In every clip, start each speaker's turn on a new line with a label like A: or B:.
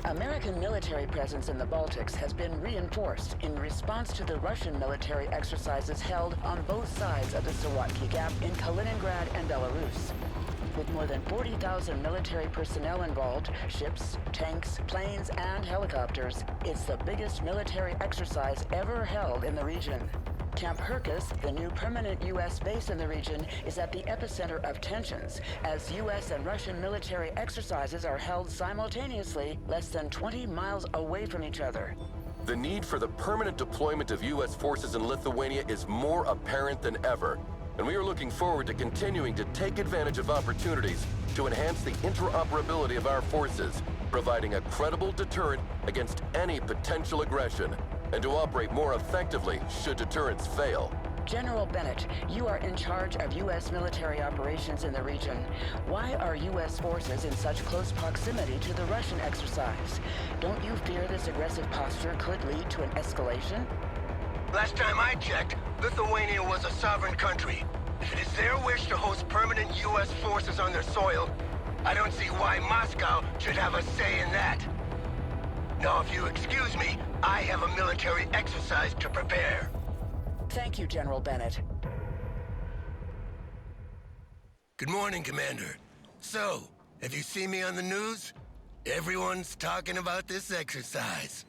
A: American military presence in the Baltics has been reinforced in response to the Russian military exercises held on both sides of the Sawatki Gap in Kaliningrad and Belarus. With more than 40,000 military personnel involved, ships, tanks, planes, and helicopters, it's the biggest military exercise ever held in the region. Camp Hercus, the new permanent U.S. base in the region, is at the epicenter of tensions, as U.S. and Russian military exercises are held simultaneously less than 20 miles away from each other.
B: The need for the permanent deployment of U.S. forces in Lithuania is more apparent than ever, and we are looking forward to continuing to take advantage of opportunities to enhance the interoperability of our forces, providing a credible deterrent against any potential aggression, and to operate more effectively should deterrence fail.
A: General Bennett, you are in charge of U.S. military operations in the region. Why are U.S. forces in such close proximity to the Russian exercise? Don't you fear this aggressive posture could lead to an escalation?
C: Last time I checked, Lithuania was a sovereign country. If it is their wish to host permanent U.S. forces on their soil, I don't see why Moscow should have a say in that. Now, if you excuse me, I have a military exercise to prepare.
A: Thank you, General Bennett.
C: Good morning, Commander. So, have you seen me on the news? Everyone's talking about this exercise.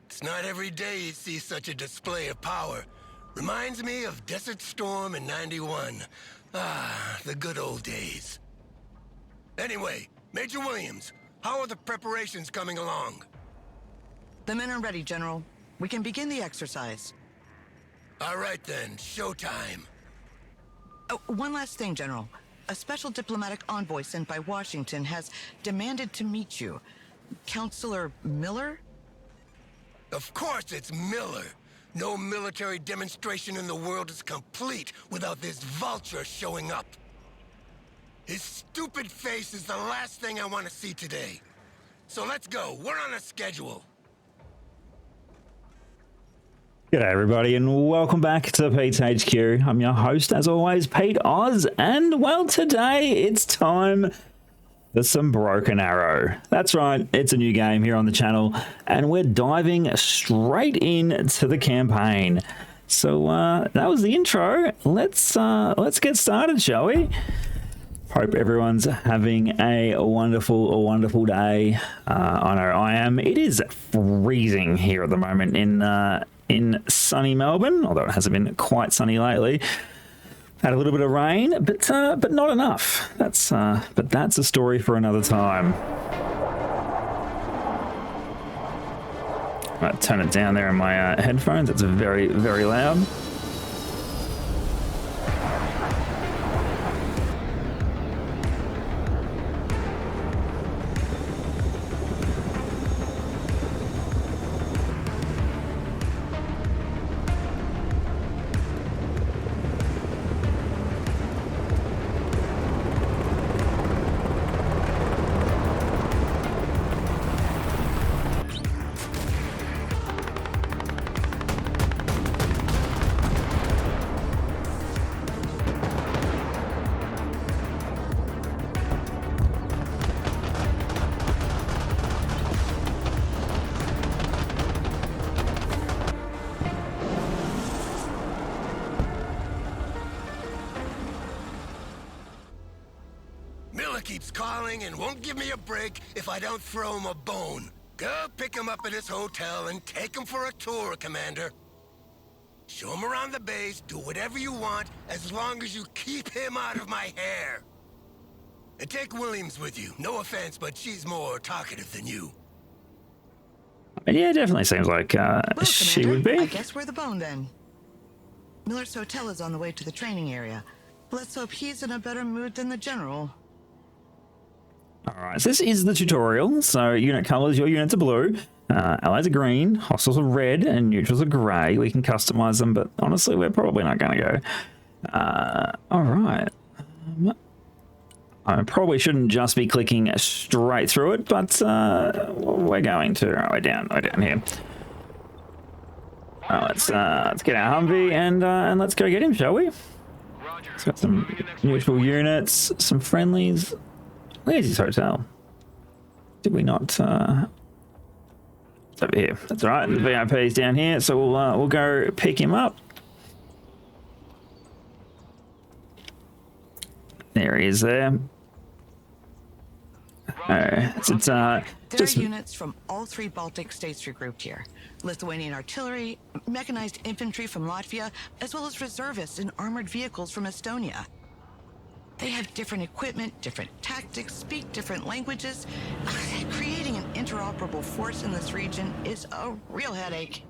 C: It's not every day you see such a display of power. Reminds me of Desert Storm in '91. Ah, the good old days. Anyway, Major Williams, how are the preparations coming along?
D: The men are ready, General. We can begin the exercise.
C: All right then, showtime.
D: Oh, one last thing, General. A special diplomatic envoy sent by Washington has demanded to meet you. Counselor Miller?
C: Of course it's Miller. No military demonstration in the world is complete without this vulture showing up. His stupid face is the last thing I want to see today. So let's go. We're on a schedule.
E: G'day everybody and welcome back to PetesHQ. I'm your host as always, Pete Oz, and well today it's time for some Broken Arrow. That's right, it's a new game here on the channel and we're diving straight into the campaign. So that was the intro. Let's get started, shall we? Hope everyone's having a wonderful day. I know I am. It is freezing here at the moment in sunny Melbourne, although it hasn't been quite sunny lately. Had a little bit of rain, but not enough. But that's a story for another time. Right, turn it down there in my headphones. It's very loud.
C: Keeps calling and won't give me a break if I don't throw him a bone. Go pick him up at his hotel and take him for a tour, Commander. Show him around the base, do whatever you want, as long as you keep him out of my hair. And take Williams with you. No offense, but she's more talkative than you.
E: Yeah, it definitely seems like
D: Well,
E: she
D: Commander,
E: would be.
D: I guess we're the bone then. Miller's hotel is on the way to the training area. Let's hope he's in a better mood than the General.
E: Alright, so this is the tutorial. So unit colors, your units are blue, allies are green, hostiles are red, and neutrals are grey. We can customize them, but honestly, we're probably not going to go. Alright. I probably shouldn't just be clicking straight through it, but we're going to. Oh, we're down here. Let's get our Humvee and let's go get him, shall we? It's got some neutral units, some friendlies. Where's his hotel? Did we not It's over here. That's all right. The VIP's down here, so we'll go pick him up. There he is there. It's
D: There are
E: just
D: units from all 3 Baltic states regrouped here. Lithuanian artillery, mechanized infantry from Latvia, as well as reservists in armored vehicles from Estonia. They have different equipment, different tactics, speak different languages. Creating an interoperable force in this region is a real headache.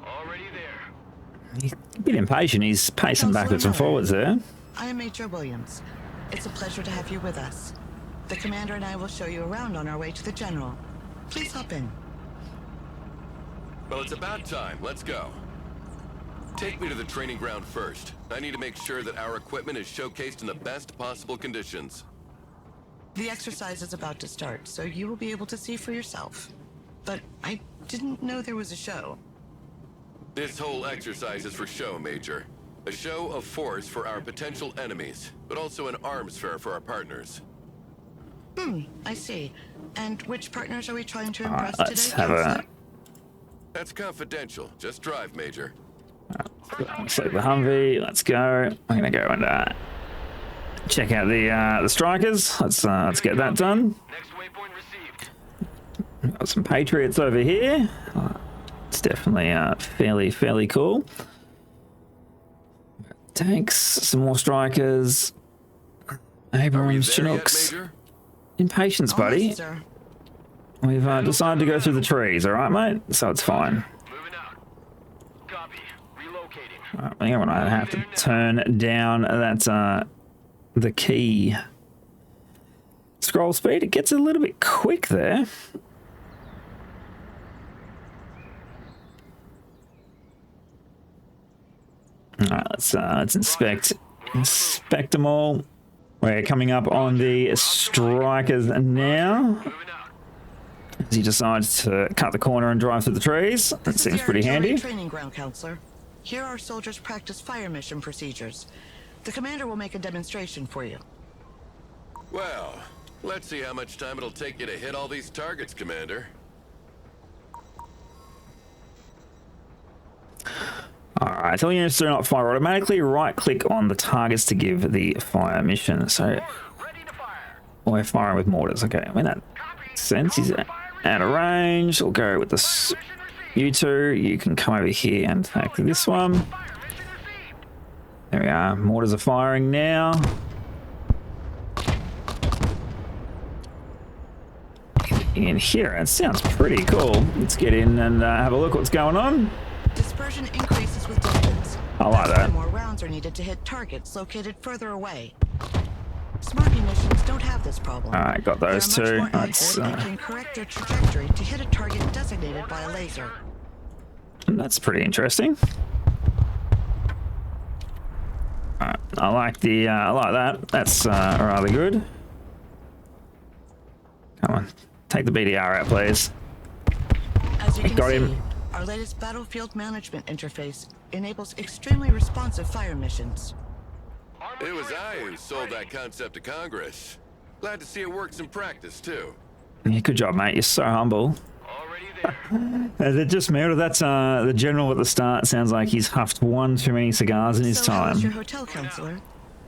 F: Already there.
E: he's a bit impatient. He's pacing
D: Counselor
E: backwards and
D: Miller.
E: forwards there.
D: I am Major Williams. It's a pleasure to have you with us. The commander and I will show you around on our way to the general. Please hop in.
B: Well, it's about time. Let's go. Take me to the training ground first. I need to make sure that our equipment is showcased in the best possible conditions.
D: The exercise is about to start, so you will be able to see for yourself. But I didn't know there was a show.
B: This whole exercise is for show, Major. A show of force for our potential enemies, but also an arms fair for our partners.
D: I see. And which partners are we trying to
E: All
D: impress
E: right, let's
D: today,
E: have a
D: Counselor?
B: That's confidential. Just drive, Major.
E: select the Humvee. Let's go. I'm gonna go and check out the strikers. Let's get that done.
F: Next waypoint received.
E: Got some Patriots over here. It's definitely fairly cool. Tanks, some more strikers. Abrams,
B: There yet,
E: Chinooks.
B: Major?
E: Impatience, buddy.
D: Almost, sir.
E: We've decided to go through the trees, all right, mate? So it's fine.
F: Moving out. Copy. Relocating.
E: All right, I think I'm gonna have to turn down that the key scroll speed. It gets a little bit quick there. All right, let's inspect them all. We're coming up on the strikers now.
F: Moving out.
E: As he decides to cut the corner and drive through the trees. That
D: This is
E: seems
D: the
E: pretty
D: artillery
E: handy.
D: Training ground, Counselor. Here our soldiers practice fire mission procedures. The commander will make a demonstration for you.
B: Well, let's see how much time it'll take you to hit all these targets, Commander.
E: Alright, telling units to not fire automatically, right click on the targets to give the fire mission. So
F: Ready to fire.
E: we're firing with mortars. Okay, I mean that makes sense. He's out of range. We'll go with this. You two, you can come over here and attack this one.
F: Fire. Mission received.
E: There we are. Mortars are firing now. In here, it sounds pretty cool. Let's get in and have a look what's going on.
D: Dispersion increases with distance.
E: I like
D: That's why
E: that.
D: more rounds are needed to hit targets located further away. Smart munitions don't have this problem.
E: Alright, got those
D: They are
E: two.
D: much more
E: That's
D: accurate and can correct their trajectory to hit a target designated by a laser.
E: pretty interesting. Alright, I like that. That's rather good. Come on, take the BDR out, please.
D: As you can
E: Got
D: see,
E: him.
D: our latest battlefield management interface enables extremely responsive fire missions.
B: It was I who sold that concept to Congress. Glad to see it works in practice, too.
E: Yeah, good job, mate. You're so humble.
F: Already there.
E: Is it just me, or that's the general at the start sounds like he's huffed one too many cigars in his
D: So how's your
E: time?
D: hotel, Counselor?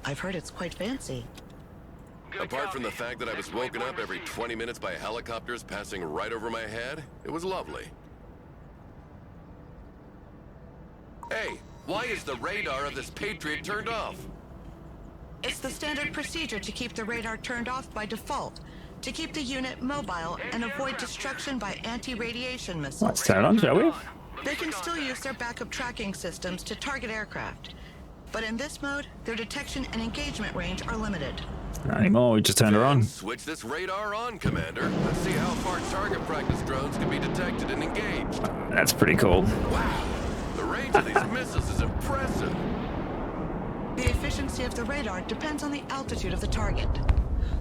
D: I've heard it's quite fancy.
F: Good
B: Apart
F: copy.
B: from the fact that I was woken up every 20 minutes by helicopters passing right over my head, it was lovely. Hey, why is the radar of this Patriot turned off?
D: It's the standard procedure to keep the radar turned off by default, to keep the unit mobile and avoid destruction by anti-radiation missiles.
E: Let's turn it on, shall we?
D: They can still use their backup tracking systems to target aircraft. But in this mode, their detection and engagement range are limited.
E: Not anymore, we just turned her on.
B: Switch this radar on, Commander. Let's see how far target practice drones can be detected and engaged.
E: That's pretty cool.
B: Wow, the range of these missiles is impressive.
D: The efficiency of the radar depends on the altitude of the target.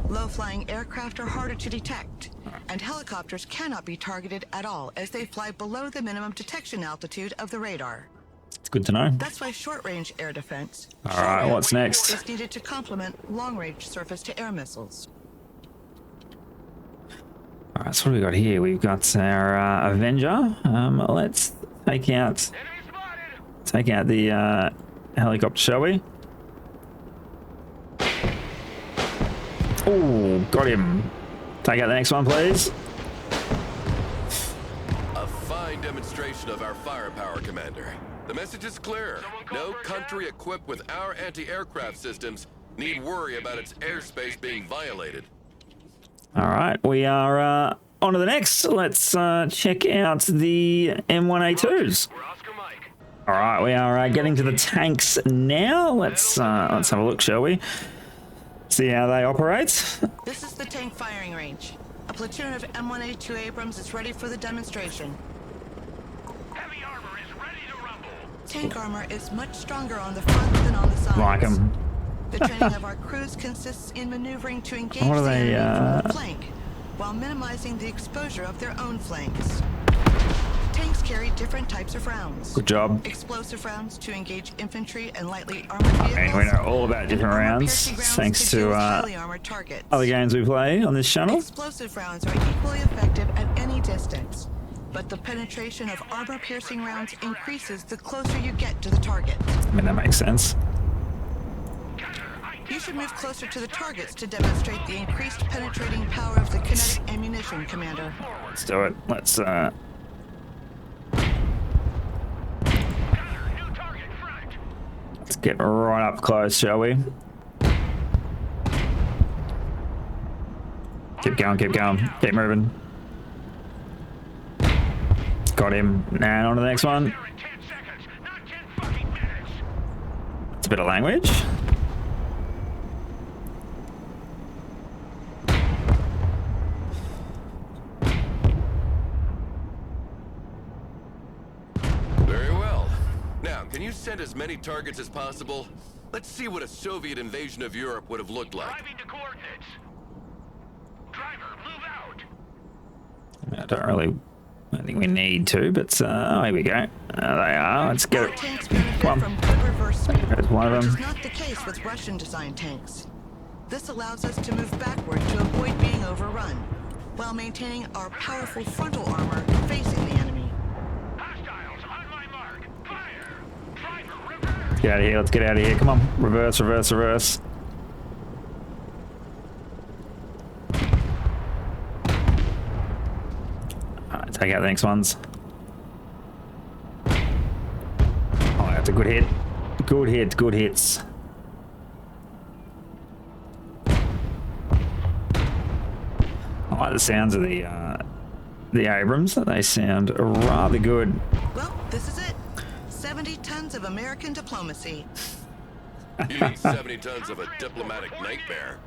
D: Low-flying aircraft are harder to detect, and helicopters cannot be targeted at all as they fly below the minimum detection altitude of the radar.
E: It's good to know.
D: That's why short-range air defense
E: All right, what's next?
D: is needed to complement long-range surface-to-air missiles.
E: Alright, so what do we got here? We've got our Avenger. Let's take out the helicopter, shall we? Oh, got him. Take out the next one, please.
B: A fine demonstration of our firepower, Commander. The message is clear. No country equipped with our anti-aircraft systems need worry about its airspace being violated.
E: All right, we are on to the next. Let's check out the M1A2s.
F: We're Oscar Mike.
E: All right, we are getting to the tanks now. Let's have a look, shall we? See how they operate.
D: This is the tank firing range. A platoon of M1A2 Abrams is ready for the demonstration.
F: Heavy armor is ready to rumble.
D: Tank armor is much stronger on the front than on the sides.
E: Like them.
D: The training of our crews consists in maneuvering to engage
E: What are
D: the
E: they,
D: enemy from the flank, while minimizing the exposure of their own flanks. Tanks carry different types of rounds.
E: Good job.
D: Explosive rounds to engage infantry and lightly armored vehicles.
E: And we know all about different
D: and
E: rounds,
D: armor-piercing
E: thanks
D: deal
E: to
D: with highly armored targets.
E: other games we play on this channel.
D: Explosive rounds are equally effective at any distance, but the penetration of armor-piercing rounds increases the closer you get to the target.
E: I mean, that makes sense.
D: You should move closer to the targets to demonstrate the increased penetrating power of the kinetic ammunition, Commander.
E: Let's do it. Let's
F: New target front.
E: let's get right up close, shall we? Keep going, keep moving. Got him. And on to the next one.
F: There in 10 seconds, not 10 fucking minutes.
E: It's a bit of language.
B: Very well. Now, can you send as many targets as possible? Let's see what a Soviet invasion of Europe would have looked like.
F: Driving to coordinates. Driver, move out.
E: I don't think we need to, but oh, here we go. There they are. Let's
D: Our
E: go.
D: tanks benefit
E: Come
D: from
E: on.
D: good reverse speed,
E: There's one of
D: which is
E: them.
D: not the case with Russian-designed tanks. This allows us to move backward to avoid being overrun, while maintaining our powerful frontal armor facing the enemy.
F: Hostiles on my mark. Fire. Driver, reverse.
E: Let's get out of here. Let's get out of here. Come on. Reverse, reverse, reverse. Alright, take out the next ones. Oh, that's a good hit. Good hit, good hits. I like the sounds of the Abrams. They sound rather good.
D: Well, this is it. 70 tons of American diplomacy.
B: You mean 70 tons of a diplomatic nightmare?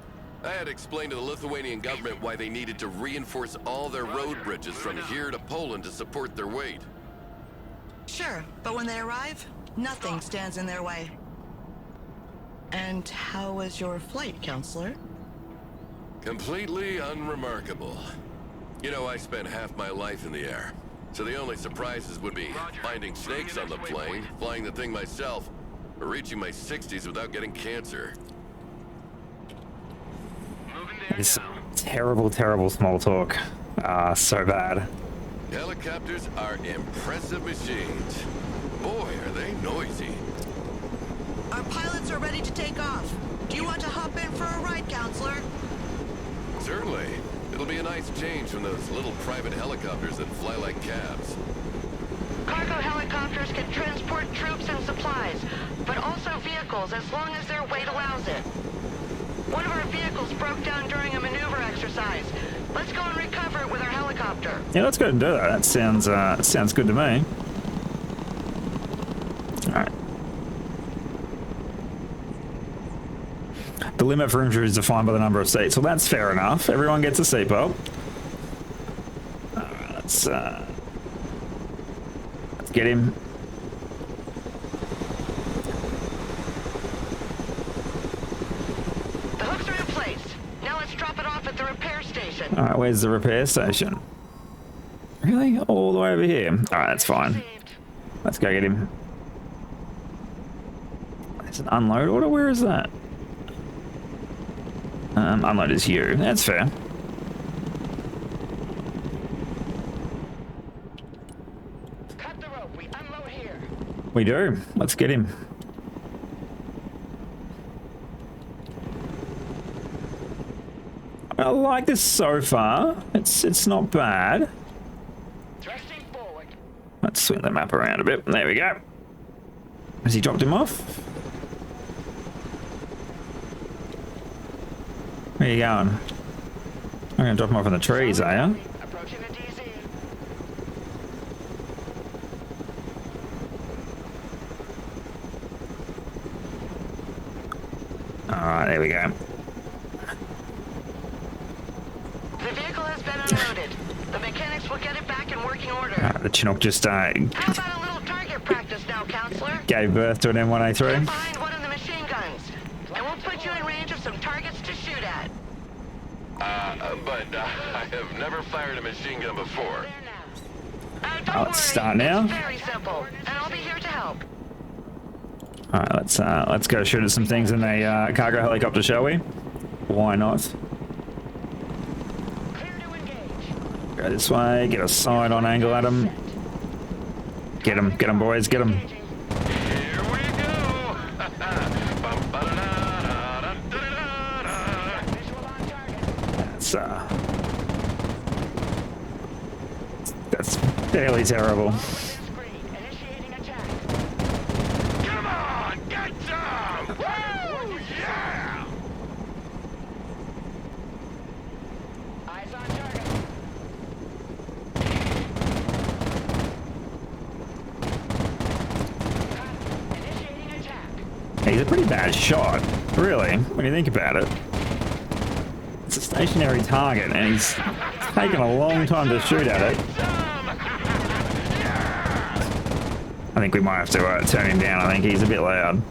B: I had to explain to the Lithuanian government why they needed to reinforce all their road bridges from here to Poland to support their weight.
D: Sure, but when they arrive, nothing stands in their way. And how was your flight, Counselor?
B: Completely unremarkable. You know, I spent half my life in the air, so the only surprises would be finding snakes on the plane, flying the thing myself, or reaching my 60s without getting cancer.
F: Moving there
E: It's
F: now.
E: terrible, terrible small talk. So bad.
B: Helicopters are impressive machines. Boy, are they noisy.
D: Our pilots are ready to take off. Do you want to hop in for a ride, Counselor?
B: Certainly. It'll be a nice change from those little private helicopters that fly like cabs.
G: Cargo helicopters can transport troops and supplies, but also vehicles as long as their weight allows it. One of our vehicles broke down during a maneuver exercise. Let's go and recover it with our helicopter.
E: Yeah, let's go and do that. That sounds good to me. All right. The limit for injury is defined by the number of seats, so that's fair enough. Everyone gets a seatbelt. All right, let's get him.
G: The hooks are in place. Now let's drop it off at the repair station.
E: All right, where's the repair station? Really? All the way over here? All right, that's fine.
G: Received.
E: Let's go get him. There's an unload order. Where is that? Unload is here. That's fair. We do. Let's get him. I like this so far. It's not bad.
F: Thrusting forward.
E: Let's swing the map around a bit. There we go. Has he dropped him off? Where are you going? I'm gonna drop him off in the trees, are you?
F: Approaching the DZ.
E: Alright, there we go.
G: The vehicle has been unloaded. The mechanics will get it back in working order.
E: The Chinook just
G: How about a little target practice now, Counselor?
E: gave birth to an
G: Get
E: M1A3.
G: behind one of the machine guns, and we'll put you in range of some targets to shoot at.
B: But I have never fired a machine gun before.
G: Don't
E: Let's
G: worry,
E: start now.
G: It's very simple, and I'll be here to help.
E: Alright, let's go shoot at some things in a cargo helicopter, shall we? Why not?
F: Clear to engage.
E: Go this way, get a side on angle at him. Get him, boys, get him.
B: Here we go!
F: Visual on target.
E: That's fairly terrible.
F: Within screen. Initiating attack.
B: Come on, get some! Woo! Yeah!
F: Eyes on target. Initiating attack.
E: He's a pretty bad shot, really, when you think about it. It's a stationary target, and he's taken a long time to shoot at it. I think we might have to turn him down. I think he's a bit loud.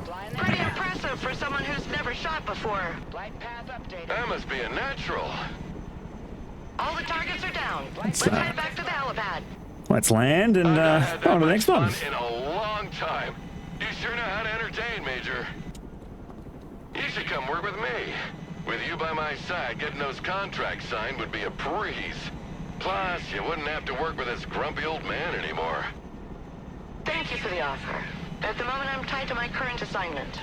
F: Flying
G: Pretty
F: there.
G: impressive for someone who's never shot before.
F: Flight path updated.
B: That must be a natural.
G: All the targets are down. Let's head back to the helipad.
E: Let's land and
B: I've not had that
E: on to the
B: much
E: next one.
B: fun in a long time. You sure know how to entertain, Major. You should come work with me. With you by my side, getting those contracts signed would be a breeze. Plus, you wouldn't have to work with this grumpy old man anymore.
G: Thank you for the offer. At the moment, I'm tied to my current assignment.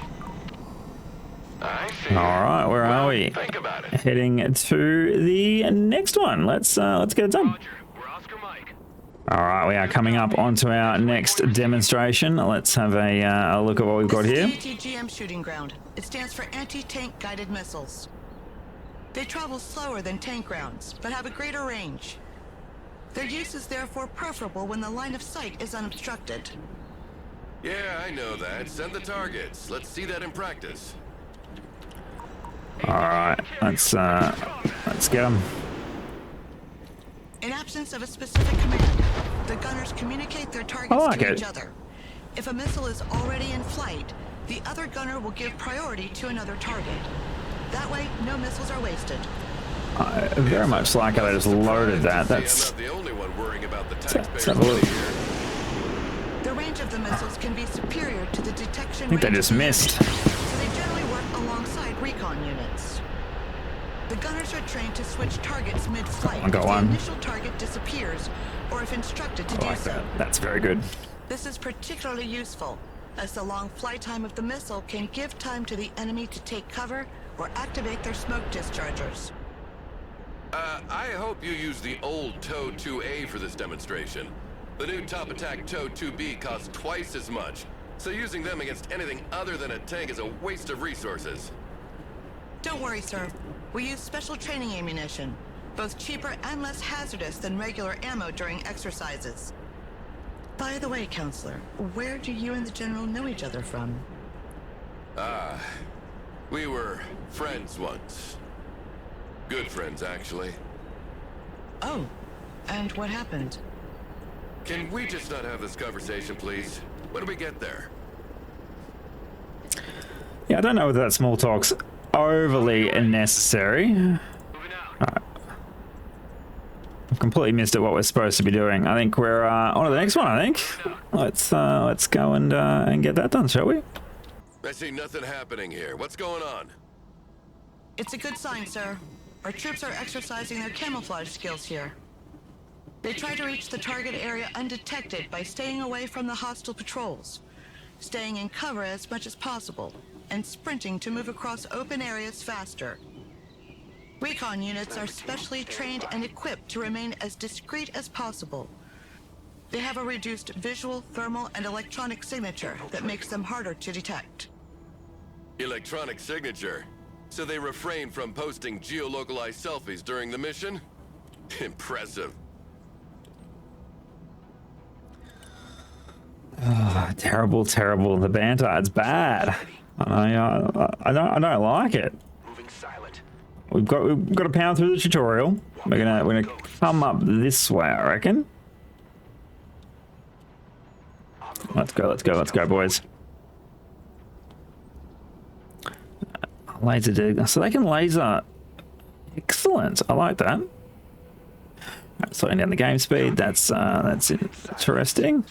B: I see.
E: All right, where
B: Well,
E: are we?
B: Think about it.
E: Heading to the next one. Let's get it done.
F: Roger. We're Oscar Mike.
E: All right, we are coming up onto our next demonstration. Let's have a look at what we've got here.
D: This is the ATGM shooting ground. It stands for anti-tank guided missiles. They travel slower than tank rounds, but have a greater range. Their use is therefore preferable when the line of sight is unobstructed.
B: Yeah, I know that. Send the targets. Let's see that in practice.
E: All right, let's get them.
D: In absence of a specific command, the gunners communicate their targets
E: like
D: to
E: it.
D: each other. If a missile is already in flight, the other gunner will give priority to another target. That way, no missiles are wasted.
E: Very much like how they just loaded that. That's
B: I'm not the only one worrying about the
E: let's
B: taxpayers'
E: have a look.
B: money here.
D: The range of the missiles can be superior to the detection
E: I think they
D: range
E: just
D: of the
E: missed.
D: unit, so they generally work alongside recon units. The gunners are trained to switch targets mid-flight
E: I got
D: if
E: one.
D: the initial target disappears or if instructed to
E: I
D: do
E: like
D: so.
E: that. That's very good.
D: This is particularly useful, as the long flight time of the missile can give time to the enemy to take cover or activate their smoke dischargers.
B: I hope you use the old TOW 2A for this demonstration. The new Top Attack TOW 2B costs twice as much, so using them against anything other than a tank is a waste of resources.
D: Don't worry, sir. We use special training ammunition, both cheaper and less hazardous than regular ammo during exercises. By the way, Counselor, where do you and the General know each other from?
B: We were friends once. Good friends, actually.
D: Oh, and what happened?
B: Can we just not have this conversation, please? When do we get there?
E: Yeah, I don't know whether that small talk's overly necessary.
F: Moving out.
E: I've completely missed it what we're supposed to be doing. I think we're on to the next one. I think let's go and get that done, shall we?
B: I see nothing happening here. What's going on?
D: It's a good sign, sir. Our troops are exercising their camouflage skills here. They try to reach the target area undetected by staying away from the hostile patrols, staying in cover as much as possible, and sprinting to move across open areas faster. Recon units are specially trained and equipped to remain as discreet as possible. They have a reduced visual, thermal, and electronic signature that makes them harder to detect.
B: Electronic signature? So they refrain from posting geolocalized selfies during the mission? Impressive.
E: Terrible, terrible. The banter, it's bad. I don't like it.
F: Moving silent.
E: We've got to power through the tutorial. We're gonna come up this way, I reckon. Let's go, boys. Laser dig, so they can laser. Excellent, I like that. Right, slowing down the game speed. That's interesting.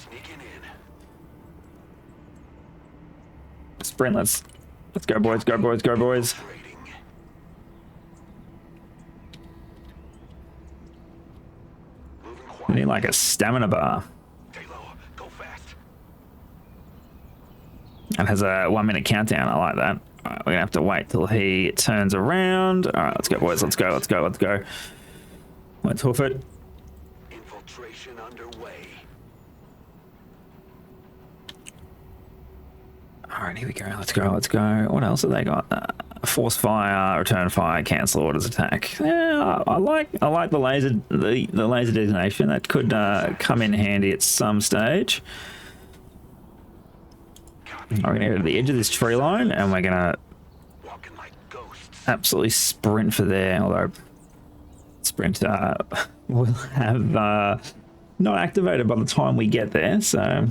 E: Sprint. Let's go, boys. Go, boys. We need like a stamina bar. And has a 1 minute countdown. I like that. All right, we're gonna have to wait till he turns around. All right, let's go, boys. Let's go. Let's hoof it.
F: Infiltration underway.
E: All right, here we go. Let's go. What else have they got? Force fire, return fire, cancel orders, attack. Yeah, I like the laser designation. That could come in handy at some stage. We're gonna go to the edge of this tree line, and we're gonna absolutely sprint for there. Although sprint will have not activated by the time we get there. So,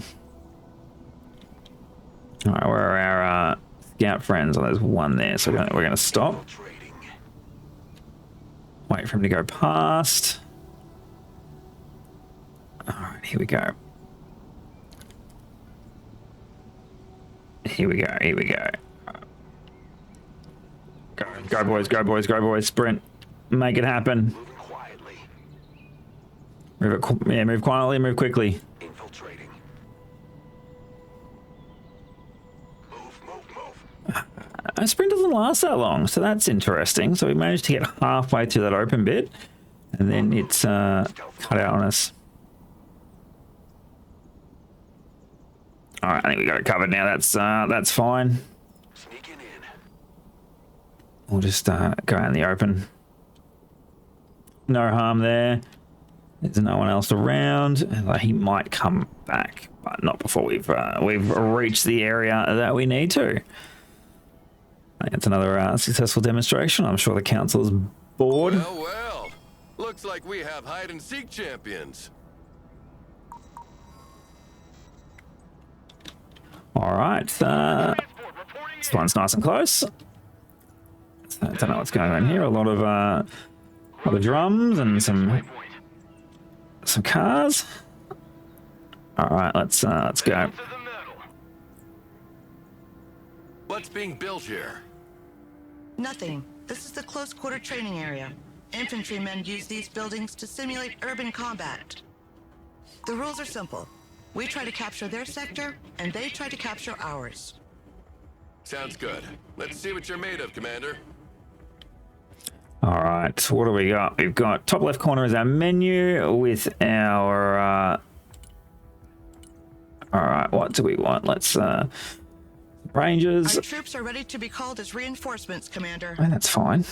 E: all right, where are our scout friends? Oh, there's one there. So we're gonna stop. Wait for him to go past. All right, here we go. Here we go. Go, boys. Sprint. Make it happen. Move quietly, move quickly.
F: Infiltrating.
E: Sprint doesn't last that long, so that's interesting. So we managed to get halfway through that open bit, and then it's cut out on us. All right, I think we got it covered now. That's fine.
F: Sneaking in.
E: We'll just go out in the open. No harm there. There's no one else around. He might come back, but not before we've reached the area that we need to. I think it's another successful demonstration. I'm sure the council is bored.
B: Well. Looks like we have hide and seek champions.
E: All right. This one's nice and close. So I don't know what's going on here. A lot of drums and some cars. All right, let's go.
B: What's being built here?
D: Nothing. This is the close quarter training area. Infantrymen use these buildings to simulate urban combat. The rules are simple. We try to capture their sector, and they try to capture ours.
B: Sounds good. Let's see what you're made of, Commander.
E: All right, what do we got? We've got top left corner is our menu with our... all right, what do we want? Let's... Rangers.
D: Our troops are ready to be called as reinforcements, Commander.
E: Oh, that's fine.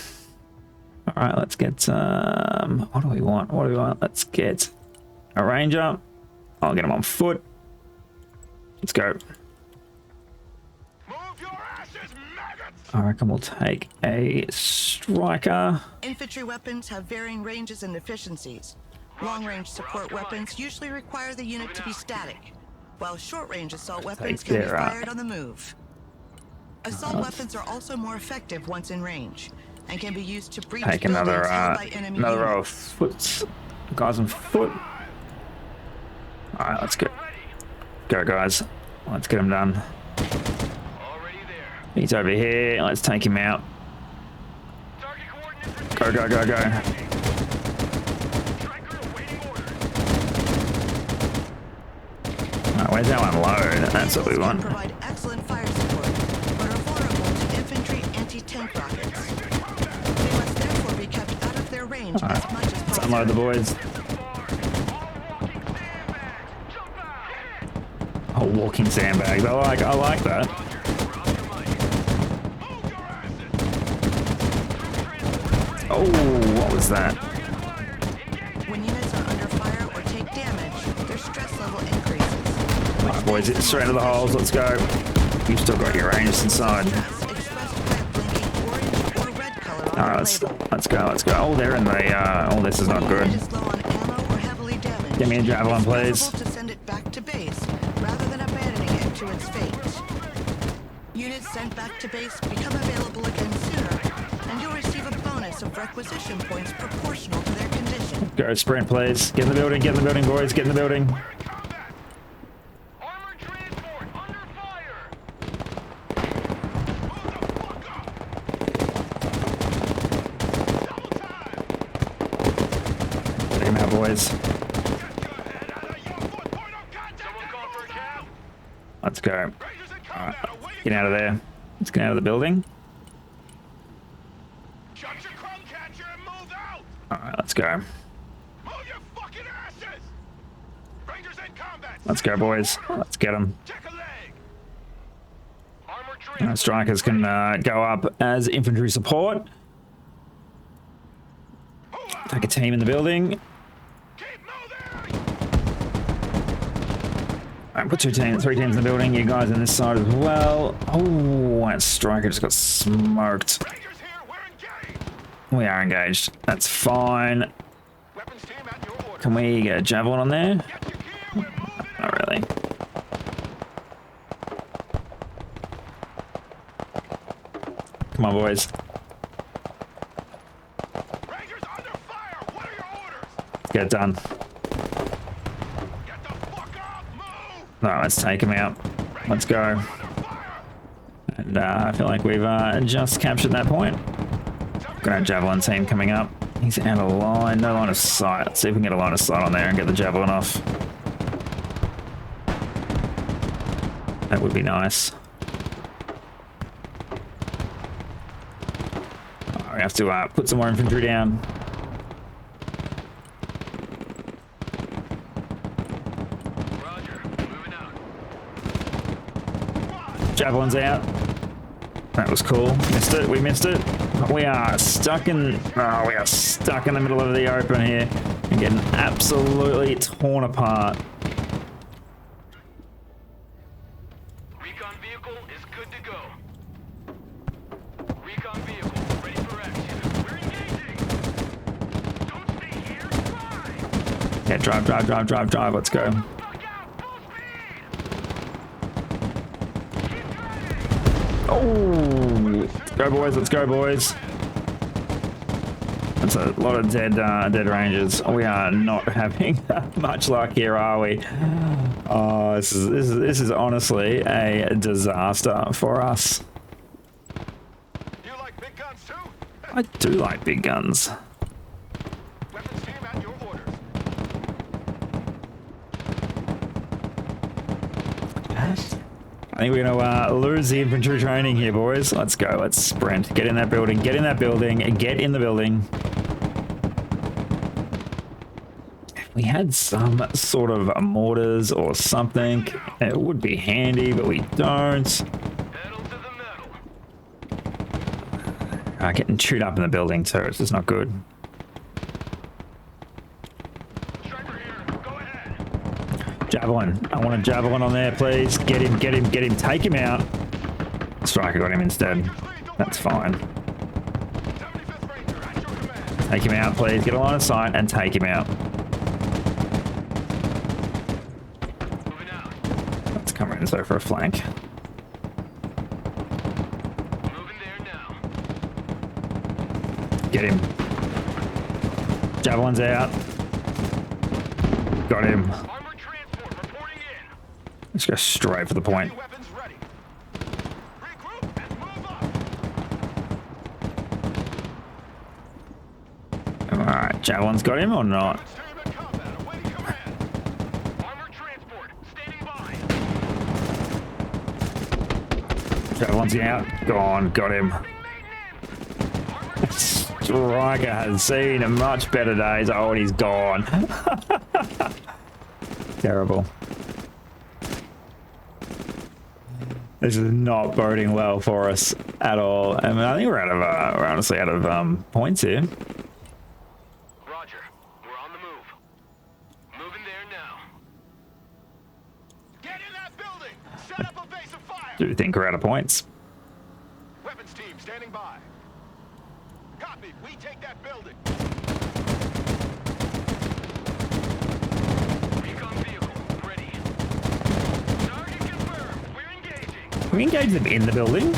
E: All right, let's get... what do we want? Let's get a Ranger. I'll get him on foot. Let's go.
F: Move your asses, maggots!
E: I reckon we'll take a striker.
D: Infantry weapons have varying ranges and efficiencies. Long-range support weapons usually require the unit to be static, while short-range assault weapons can be fired on the move. Assault weapons are also more effective once in range, and can be used to breach
E: take
D: buildings
E: another
D: held by enemy
E: row of
D: units.
E: foot guys on foot. All right, let's go. Go, guys. Let's get him done.
F: Already there.
E: He's over here. Let's take him out.
F: Target coordinates.
E: Go.
F: Striker awaiting orders.
E: Where's our unload? That's what we want.
D: Provide excellent fire support, but are vulnerable to infantry anti-tank rockets. They must therefore be kept out of their range as much as
E: Let's
D: possible.
E: unload the boys. Oh, walking sandbags. I like that. Oh, what was that?
D: When units are under fire or take damage, their stress level increases.
E: Alright, boys, it's straight to the holes. Let's go. You've still got your range inside.
D: Expressed by a blinking orange or red color on
E: Alright,
D: the label.
E: let's go. Oh, they're in the. Oh, this is not good.
D: Unit is low on ammo or heavily damaged.
E: Give me a javelin,
D: It's
E: please.
D: preferable to send it back to base rather than abandoning it to its fate. Units sent back to base become available again sooner, and you'll receive a bonus of requisition points proportional to their condition.
E: Go sprint, please. Get in the building, boys. Get in the building.
F: Armored transport under fire. Move the fuck up. Double time.
E: Take him out, boys.
F: Get your head out of your foot. Point of contact. Someone call for a cow.
E: Let's go.
F: Rangers in combat. Away
E: Get out of there. Let's get out of the building.
F: Shut your crumb catcher and move out.
E: Alright, let's go.
F: Move your fucking asses. Rangers in combat.
E: Let's go, boys. Let's get them.
F: Check a leg. Armored transport.
E: Strikers can go up as infantry support. Take a team in the building.
F: Keep moving.
E: Alright, put 3 teams in the building. You guys on this side as well. Oh, that striker just got smoked.
F: Rangers here. We're engaged.
E: We are engaged. That's fine.
F: Weapons team at your order.
E: Can we get a javelin on there?
F: Get your gear. We're moving.
E: Not really. Come on, boys.
F: Rangers under fire. What are your orders?
E: Let's get it done.
F: Get the fuck up. Move.
E: No, let's take him out. Let's go.
F: Under fire.
E: And I feel like we've just captured that point. Got our javelin team coming up. He's out of line, no line of sight. Let's see if we can get a line of sight on there and get the javelin off. That would be nice. Oh, we have to put some more infantry down.
F: Roger. Moving out.
E: Javelin's out. That was cool. Missed it. We missed it. We are stuck in. Oh, we are stuck in the middle of the open here and getting absolutely torn apart.
F: Recon vehicle is good to go. Recon vehicle ready for action. We're engaging. Don't stay here. Drive.
E: Yeah, drive. Let's go.
F: Fuck out. Full speed. Keep driving.
E: Oh, let's go, boys. That's a lot of dead rangers. We are not having much luck here, are we? Oh, this is honestly a disaster for us.
F: You like big guns too?
E: I do like big guns.
F: Weapons team at your orders.
E: I think we're gonna lose the infantry training here, boys. Let's go. Let's sprint. Get in that building. Get in that building. Get in the building. If we had some sort of mortars or something, it would be handy, but we don't.
F: Pedal to the metal.
E: Getting chewed up in the building too. It's just not good.
F: Striker here. Go ahead.
E: Javelin. I want a javelin on there, please. Get him. Take him out. Striker got him instead. That's fine.
F: 75th Ranger at your command.
E: Take him out, please. Get a line of sight and take him out.
F: Moving out.
E: Let's come in so for a flank.
F: Moving there now.
E: Get him. Javelin's out. Got him.
F: Armored transport reporting in.
E: Let's go straight for the point.
F: New weapons ready. Regroup and move up.
E: Alright, Javelin's got him or not?
F: Team in combat awaiting command. Armored transport standing by.
E: Javelin's out. Gone. Got him. Striker has seen much better days. Oh, and he's gone. Terrible. This is not boding well for us at all. I mean, I think we're honestly out of points here.
F: Roger. We're on the move. Moving there now. Get in that building! Set up a base of fire!
E: Do you think we're out of points?
F: Weapons team standing by. Copy. We take that building. Recon vehicle ready. Target confirmed. We're engaging.
E: Can we engage them in the building?
F: Need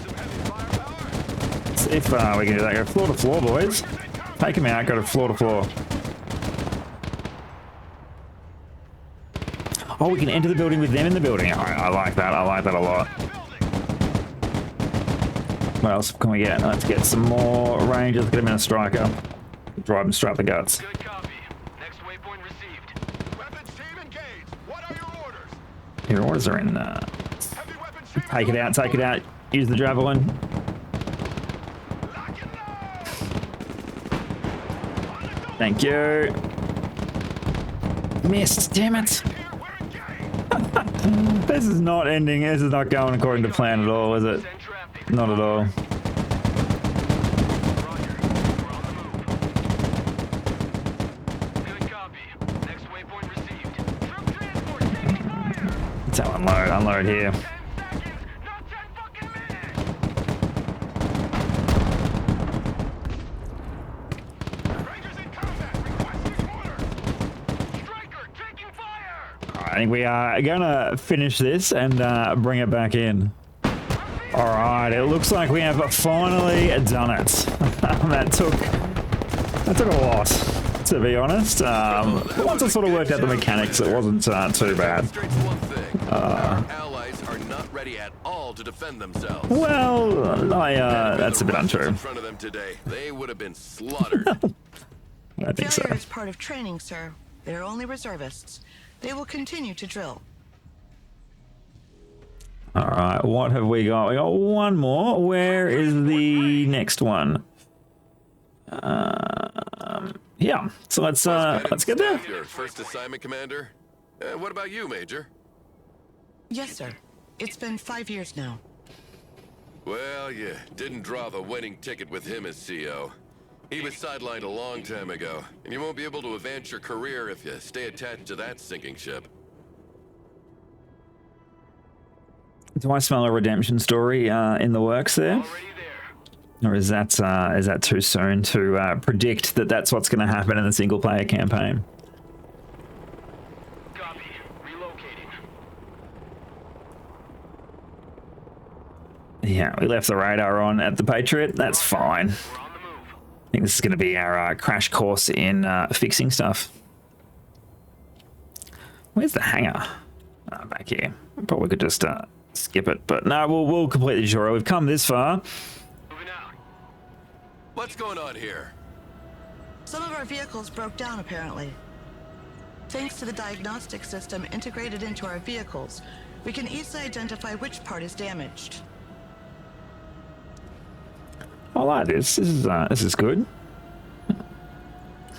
F: some heavy firepower.
E: See if we can do that. Go floor to floor, boys. Take him out. Go to floor to floor. Oh, we can enter the building with them in the building. I like that. I like that a lot. What else can we get? Let's get some more rangers. Get them in a striker. Drive them straight up the guts.
F: Good copy. Next waypoint received. Weapons team engaged. What are your orders?
E: Your orders are in.
F: Heavy weapons team.
E: Take it out. Take it out. Use the javelin.
F: Lock and load.
E: Thank you. Missed. Damn it.
F: Here, we're engaged.
E: This is not ending. This is not going according to plan at all, is it?
F: Send traffic.
E: Not at all.
F: Roger. We're on the move. Good copy. Next waypoint received. Troop transport taking fire.
E: Let's have unload. Unload here.
F: 10 seconds. Not 10 fucking minutes. Rangers in combat. Requesting orders. Striker taking fire.
E: I think we are gonna finish this and bring it back in. All right, it looks like we have finally done it. that took a lot, to be honest. Once I sort of worked out the mechanics, it wasn't too bad.
B: Demonstrates one thing. Our allies are not ready at all to defend themselves.
E: Well, that's a bit untrue.
B: In front of them today, they would have been slaughtered.
E: I think so.
D: Failure is part of training, sir. They're only reservists. They will continue to drill.
E: All right, what have we got? We got one more. Where is the next one? Yeah. So let's get there.
B: Your first assignment, Commander. What about you, Major?
D: Yes, sir. It's been 5 years now.
B: Well, you didn't draw the winning ticket with him as CO. He was sidelined a long time ago, and you won't be able to advance your career if you stay attached to that sinking ship.
E: Do I smell a redemption story in the works there?
F: Already there.
E: Or is that too soon to predict that that's what's going to happen in the single player campaign?
F: Copy. Relocating.
E: Yeah, we left the radar on at the Patriot. That's fine.
F: We're on the move.
E: I think this is going to be our crash course in fixing stuff. Where's the hangar? Back here. Probably could just skip it, but no, we'll complete the tutorial. We've come this far.
F: Moving out.
B: What's going on here?
D: Some of our vehicles broke down, apparently. Thanks to the diagnostic system integrated into our vehicles, we can easily identify which part is damaged.
E: I like this. This is good.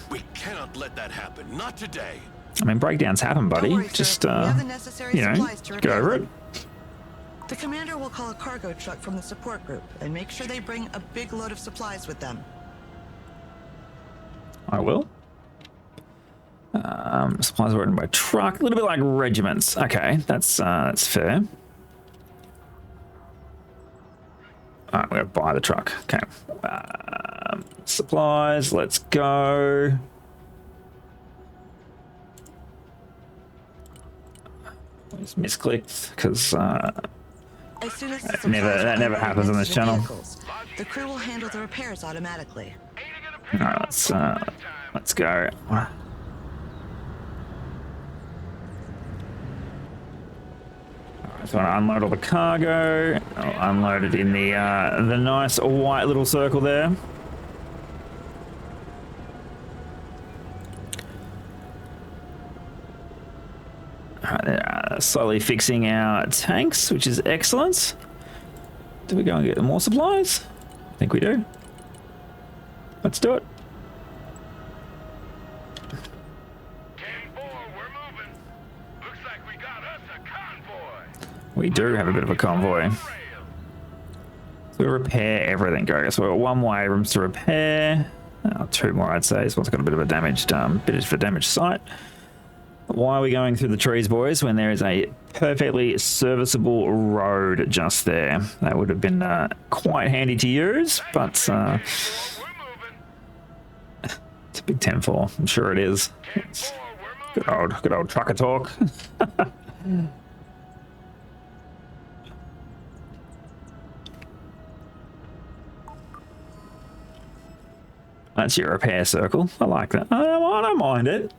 B: We cannot let that happen. Not today.
E: I mean, breakdowns happen, buddy.
D: Don't worry, sir.
E: Just
D: We have the necessary
E: you know,
D: supplies to
E: go
D: repair
E: over it.
D: them. The commander will call a cargo truck from the support group and make sure they bring a big load of supplies with them.
E: I will. Supplies written by truck, a little bit like regiments. Okay, that's fair. All right, we're gonna buy the truck. Okay, supplies. Let's go. Just misclicked because
D: As soon as the
E: That
D: supplies
E: never
D: are
E: never happens on this
D: into the
E: channel.
D: vehicles, the crew will handle the repairs automatically.
E: all right, let's go. So I want to unload all the cargo. I'll unload it in the nice white little circle there. All right, slowly fixing our tanks, which is excellent. Do we go and get more supplies? I think we do. Let's do it.
F: 10-4, we're moving. Looks like we got us a convoy.
E: We do have a bit of a convoy. So we repair everything, guys. So we've got 1 more Abrams to repair. 2 more, I'd say. This one's got a bit of a damaged site. Why are we going through the trees, boys, when there is a perfectly serviceable road just there? That would have been quite handy to use, but it's a big 10-4. I'm sure it is. It's good old trucker talk. That's your repair circle. I like that. I don't mind it.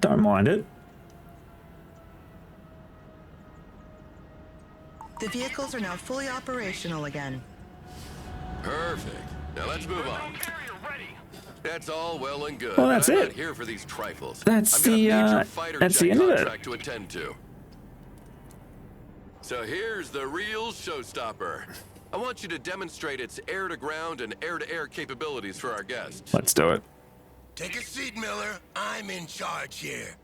E: Don't mind it.
D: The vehicles are now fully operational again.
B: Perfect. Now let's move on.
F: Carrier ready.
B: That's all well and good.
E: Well, that's
B: I'm
E: it.
B: not here for these trifles.
E: That's
B: I've got
E: the,
B: a major fighter
E: that's
B: jet
E: the end of it.
B: contract to attend to. So here's the real showstopper. I want you to demonstrate its air-to-ground and air-to-air capabilities for our guests.
E: Let's do it.
C: Take a seat, Miller. I'm in charge here.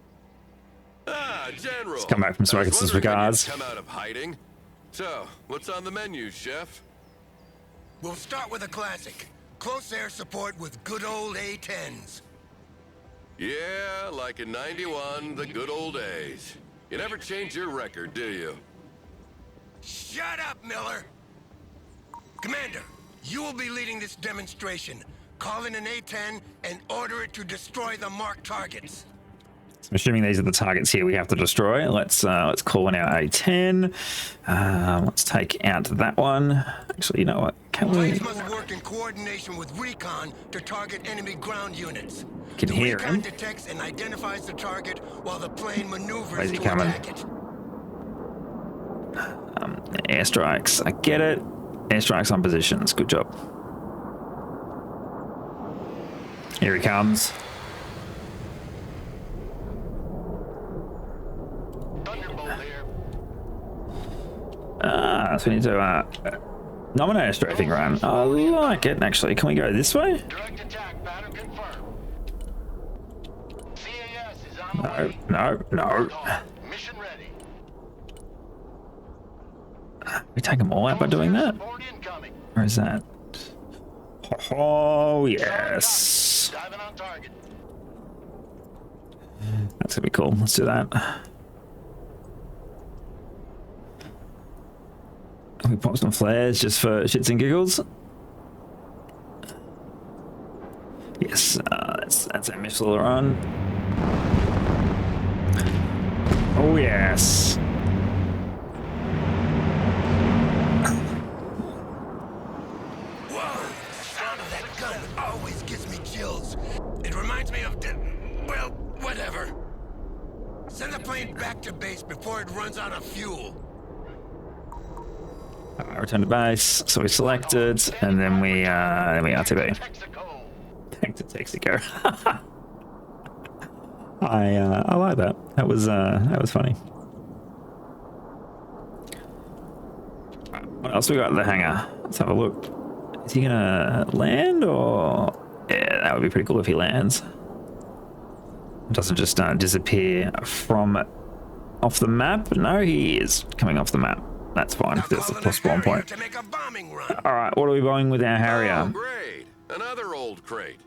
B: Ah, General.
E: Let's come back from smoking some cigars.
B: Come out of hiding. So, what's on the menu, Chef?
C: We'll start with a classic. Close air support with good old A-10s.
B: Yeah, like in '91, the good old days. You never change your record, do you?
C: Shut up, Miller! Commander, you will be leading this demonstration. Call in an A-10 and order it to destroy the marked targets.
E: So I'm assuming these are the targets here we have to destroy. Let's call in our A10. Let's take out that one. Actually, you know what? Can we?
C: Planes must work in coordination with recon to target enemy ground units.
E: Can
C: The
E: hear
C: recon
E: him.
C: detects and identifies the target while the plane maneuvers
E: Where's he
C: to
E: coming?
C: attack it.
E: Airstrikes. I get it. Airstrikes on positions. Good job. Here he comes. So we need to nominate a strafing run. I like it, actually. Can we go this way?
F: Direct attack pattern confirmed. CAS is on the way.
E: No.
F: Mission ready.
E: We take them all out by doing that?
F: Support incoming.
E: Where is that? Oh, yes.
F: Diving on target.
E: That's gonna be cool. Let's do that. We pop some flares just for shits and giggles. Yes, that's a missile run. Oh yes.
C: Whoa! The sound of that gun always gives me chills. It reminds me of well, whatever. Send the plane back to base before it runs out of fuel.
E: Return to base. So we selected, and then we RTB.
F: Texaco.
E: Back to Texaco. I like that. That was funny. What else we got in the hangar? Let's have a look. Is he gonna land, or yeah, that would be pretty cool if he lands. It doesn't just disappear from off the map. No, he is coming off the map. That's fine.
C: Now
E: There's a
C: call in
E: plus
C: a
E: spawn
C: Harrier
E: point.
C: to make a bombing run.
E: All right, what are we going with our
B: Oh,
E: Harrier?
B: great. Another old crate.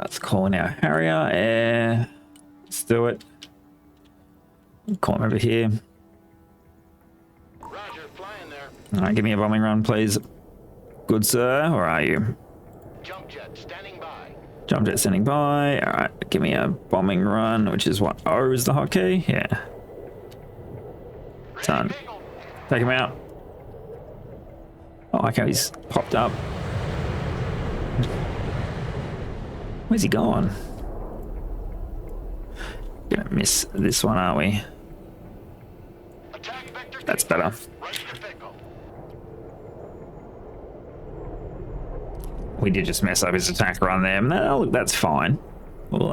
E: Let's call in our Harrier. Let's do it. Call him over here.
F: Roger, flying there.
E: All right, give me a bombing run, please. Good sir, where are you?
F: Jump jet standing by.
E: Jump jet standing by. All right, give me a bombing run, which is what? O is the hotkey? Yeah. Done. Take him out. Oh, I like how he's popped up. Where's he gone? Gonna miss this one, aren't we?
F: Attack vector.
E: That's better.
F: Right to pickle.
E: We did just mess up his attack run there. Look, that's fine. We'll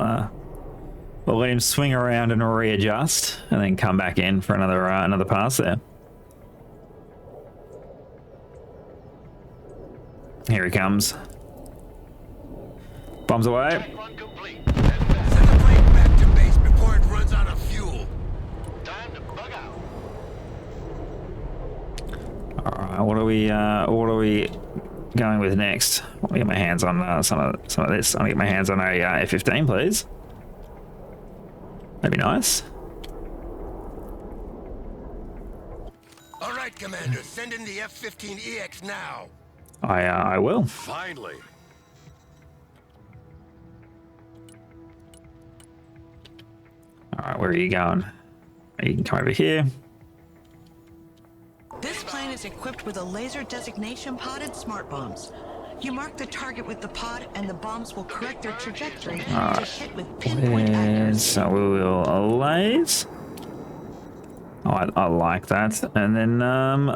E: We'll let him swing around and readjust, and then come back in for another pass there. Here he comes. Bombs away.
F: Run complete.
C: Send the plane back to base before it runs out of fuel.
F: Time to bug out.
E: All right, what are we going with next? Let me get my hands on some of this. I'll get my hands on a F-15, please. That'd be nice.
C: All right, Commander, send in the F-15EX now.
E: I will.
B: Finally.
E: All right, where are you going? You can come over here.
D: This plane is equipped with a laser designation pod and smart bombs. You mark the target with the pod, and the bombs will correct their trajectory to hit with pinpoint accuracy.
E: So we will laze. Oh, I like that. And then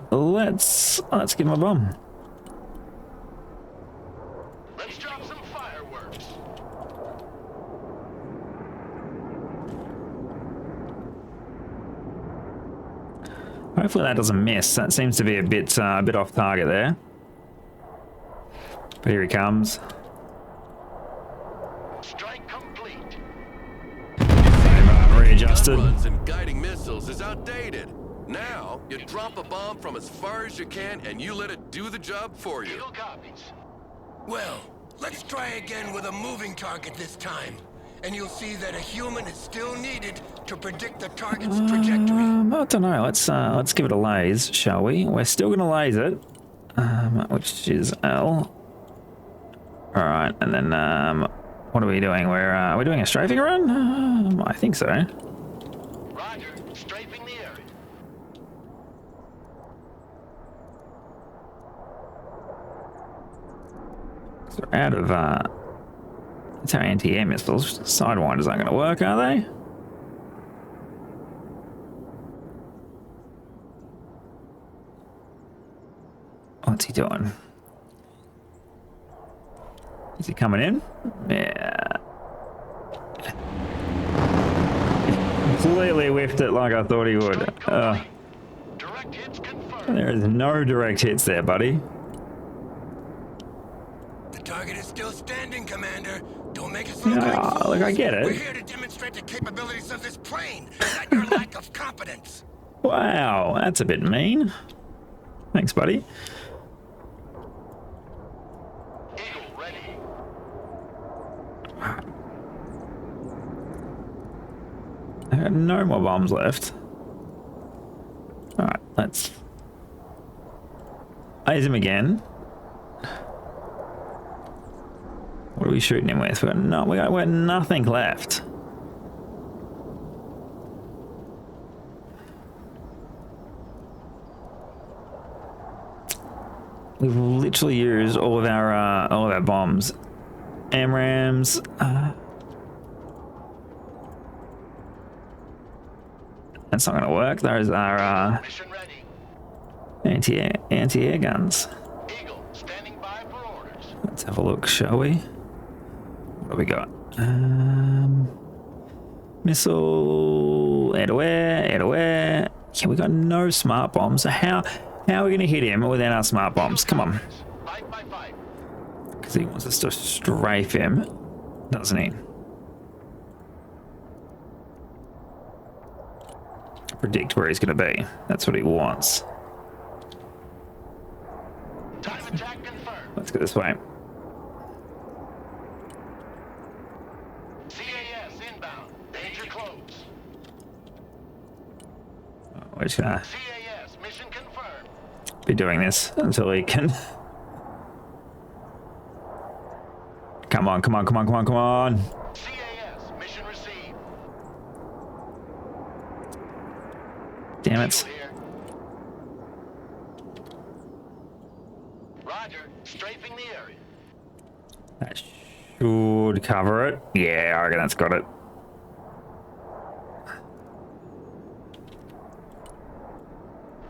E: let's give him a bomb.
F: Let's drop some fireworks.
E: Hopefully that doesn't miss. That seems to be a bit off target there. But here he comes.
F: Strike complete.
E: Readjusted.
B: Guns and guiding missiles is outdated. Now, you drop a bomb from as far as you can and you let it do the job for you.
F: Eagle copies.
C: Well, let's try again with a moving target this time. And you'll see that a human is still needed to predict the target's trajectory.
E: I don't know. Let's give it a laze, shall we? We're still gonna laze it, which is L. All right, and then what are we doing? We're doing a strafing run? I think so.
F: Roger. Strafing the area.
E: So we're out of it's our anti-air missiles. Sidewinders aren't going to work, are they? What's he doing? Is he coming in? Yeah. Completely whiffed it like I thought he would.
F: Strike complete. Direct hits confirmed.
E: There is no direct hits there, buddy.
C: The target is still standing, Commander. Don't make us look
E: Yeah,
C: like fools.
E: look, I get it.
C: We're here to demonstrate the capabilities of this plane, not your lack of competence.
E: Wow, that's a bit mean. Thanks, buddy.
F: Eagle ready.
E: I got no more bombs left. Alright, let's laze him again. What are we shooting him with? We got nothing left. We've literally used all of our bombs. AMRAAMs. That's not gonna work. Those are
F: Mission ready.
E: anti-air guns.
F: Eagle standing by for orders.
E: Let's have a look, shall we? What do we got? Missile, air to air. Yeah, we got no smart bombs. So how are we gonna hit him without our smart bombs? Come on.
F: 5 by 5.
E: Because he wants us to strafe him, doesn't he? Predict where he's going to be. That's what he wants.
F: Time attack confirmed.
E: Let's go this way.
F: CAS inbound. Danger close.
E: We're just going to
F: CAS mission confirmed.
E: be doing this until he can... Come on.
F: CAS mission received.
E: Damn it.
F: Eagle here. Roger. Strafing the area.
E: That should cover it. Yeah, I reckon that's got it.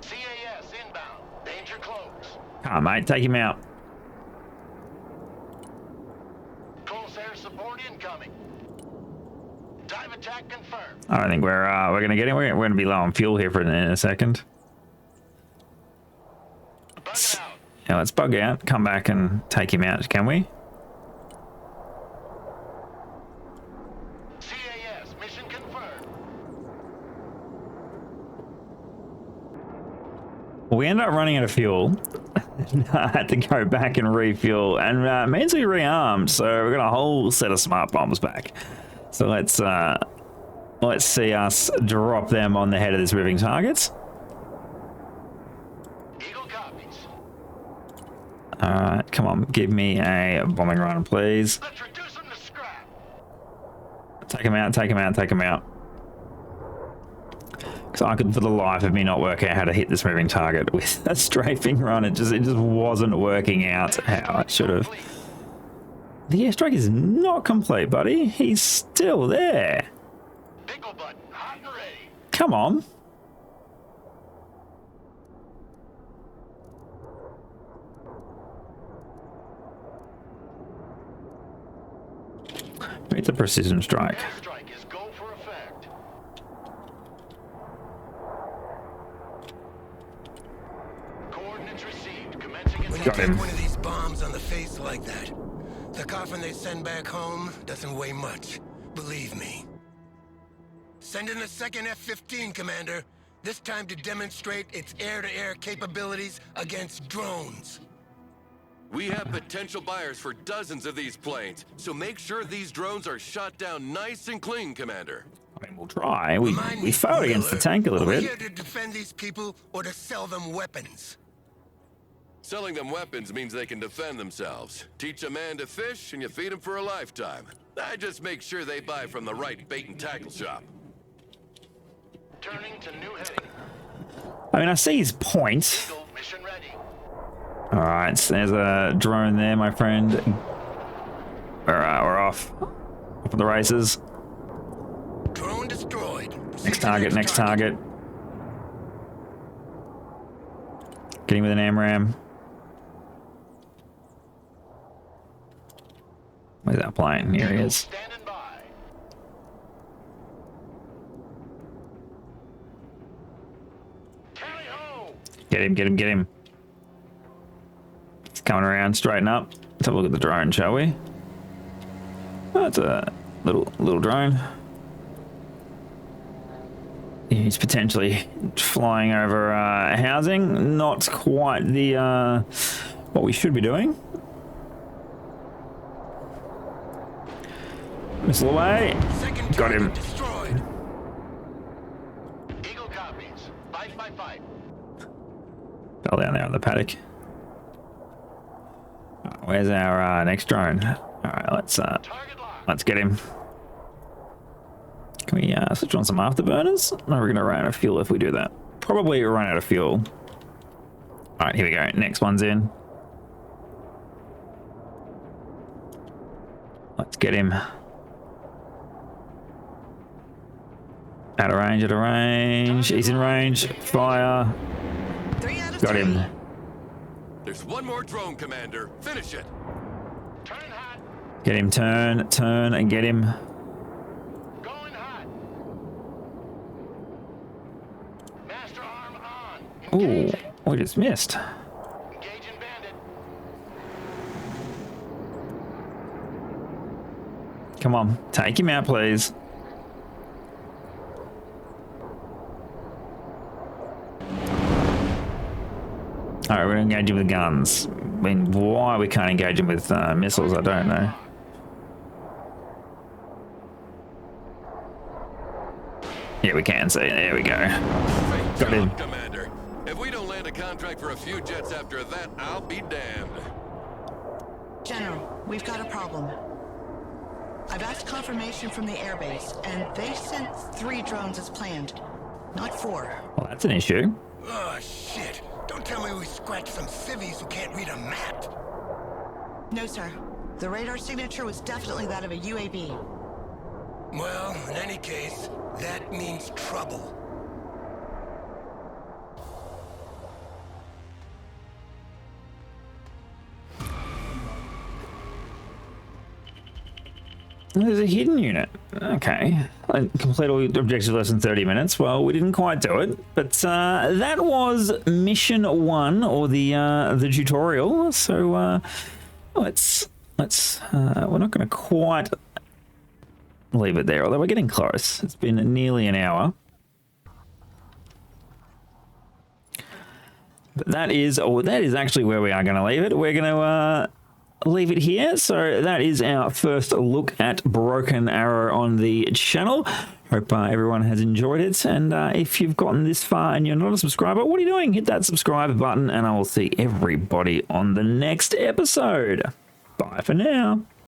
F: CAS inbound. Danger close.
E: Come on, mate. Take him out.
F: Close air support incoming. Dive attack confirmed.
E: I don't think we're gonna get it. We're gonna be low on fuel here in a second.
F: Bug it out.
E: Yeah, let's bug out. Come back and take him out, can we?
F: CAS, mission confirmed.
E: Well, we ended up running out of fuel. I had to go back and refuel, and means we rearmed. So we got a whole set of smart bombs back. So let's see us drop them on the head of this moving target.
F: Eagle copies.
E: All right, come on, give me a bombing run, please.
F: Let's reduce them to scrap.
E: Take him out, take him out, take him out. Because I could, for the life of me, not work out how to hit this moving target with a strafing run. It just wasn't working out how it should have. The airstrike is not complete, buddy. He's still there.
F: Pickle button, hot and ready.
E: Come on. It's a precision strike.
F: Airstrike is go for effect. Coordinates received. Commencing
C: When you
E: Got
C: take
E: him.
C: one of these bombs on the face like that, the coffin they send back home doesn't weigh much. Believe me. Send in the second F-15, Commander. This time to demonstrate its air-to-air capabilities against drones.
B: We have potential buyers for dozens of these planes, so make sure these drones are shot down nice and clean, Commander.
E: I mean, we'll try. We
C: Remind me,
E: failed against the
C: Miller,
E: tank a little
C: are we
E: bit.
C: here to defend these people or to sell them weapons?
B: Selling them weapons means they can defend themselves. Teach a man to fish, and you feed him for a lifetime. I just make sure they buy from the right bait and tackle shop.
F: Turning to new heading.
E: I mean, I see his point.
F: Eagle, mission ready.
E: All right, so there's a drone there, my friend. We're off. Off of the races.
C: Drone destroyed.
E: Next target, next target. Getting with an AMRAAM. Where's that plane? Here he is.
F: Standing by. Tally ho!
E: Get him, get him, get him. He's coming around, straighten up. Let's have a look at the drone, shall we? Oh, it's a little drone. He's potentially flying over housing. Not quite the what we should be doing. Missile away.
C: Second
E: Got him.
C: target destroyed.
F: Eagle copies. Fight by fight.
E: Fell down there on the paddock. Where's our next drone? All right,
F: Target locked.
E: let's get him. Can we switch on some afterburners? No, we're gonna run out of fuel if we do that. Probably run out of fuel. All right, here we go. Next one's in. Let's get him. Out of range, out of range. He's in range. Fire.
D: 3 out of
E: Got
D: 3.
E: him.
B: There's one more drone, Commander. Finish it.
F: Turn hot.
E: Get him, turn, and get him.
F: Going hot. Master arm on.
E: Ooh,
F: Engaging.
E: we just missed.
F: Engaging bandit.
E: Come on, take him out, please. Alright, we're gonna engage him with guns. I mean, why we can't engage him with missiles, I don't know. Yeah, we can see. There we go.
B: Great
E: Got him.
B: job, Commander. If we don't land a contract for a few jets after that, I'll be damned.
D: General, we've got a problem. I've asked confirmation from the airbase, and they sent 3 drones as planned, not 4.
E: Well, that's an issue.
C: Oh, shit. Don't tell me we scratched some civvies who can't read a map.
D: No, sir. The radar signature was definitely that of a UAV.
C: Well, in any case, that means trouble.
E: There's a hidden unit. Okay. Complete all objectives less than 30 minutes. Well, we didn't quite do it, but that was mission 1, or the tutorial. So let's we're not going to quite leave it there, although we're getting close. It's been nearly an hour. But that is actually where we are going to leave it. We're going to leave it here. So that is our first look at Broken Arrow on the channel. Hope everyone has enjoyed it. And if you've gotten this far and you're not a subscriber, what are you doing? Hit that subscribe button and I will see everybody on the next episode. Bye for now.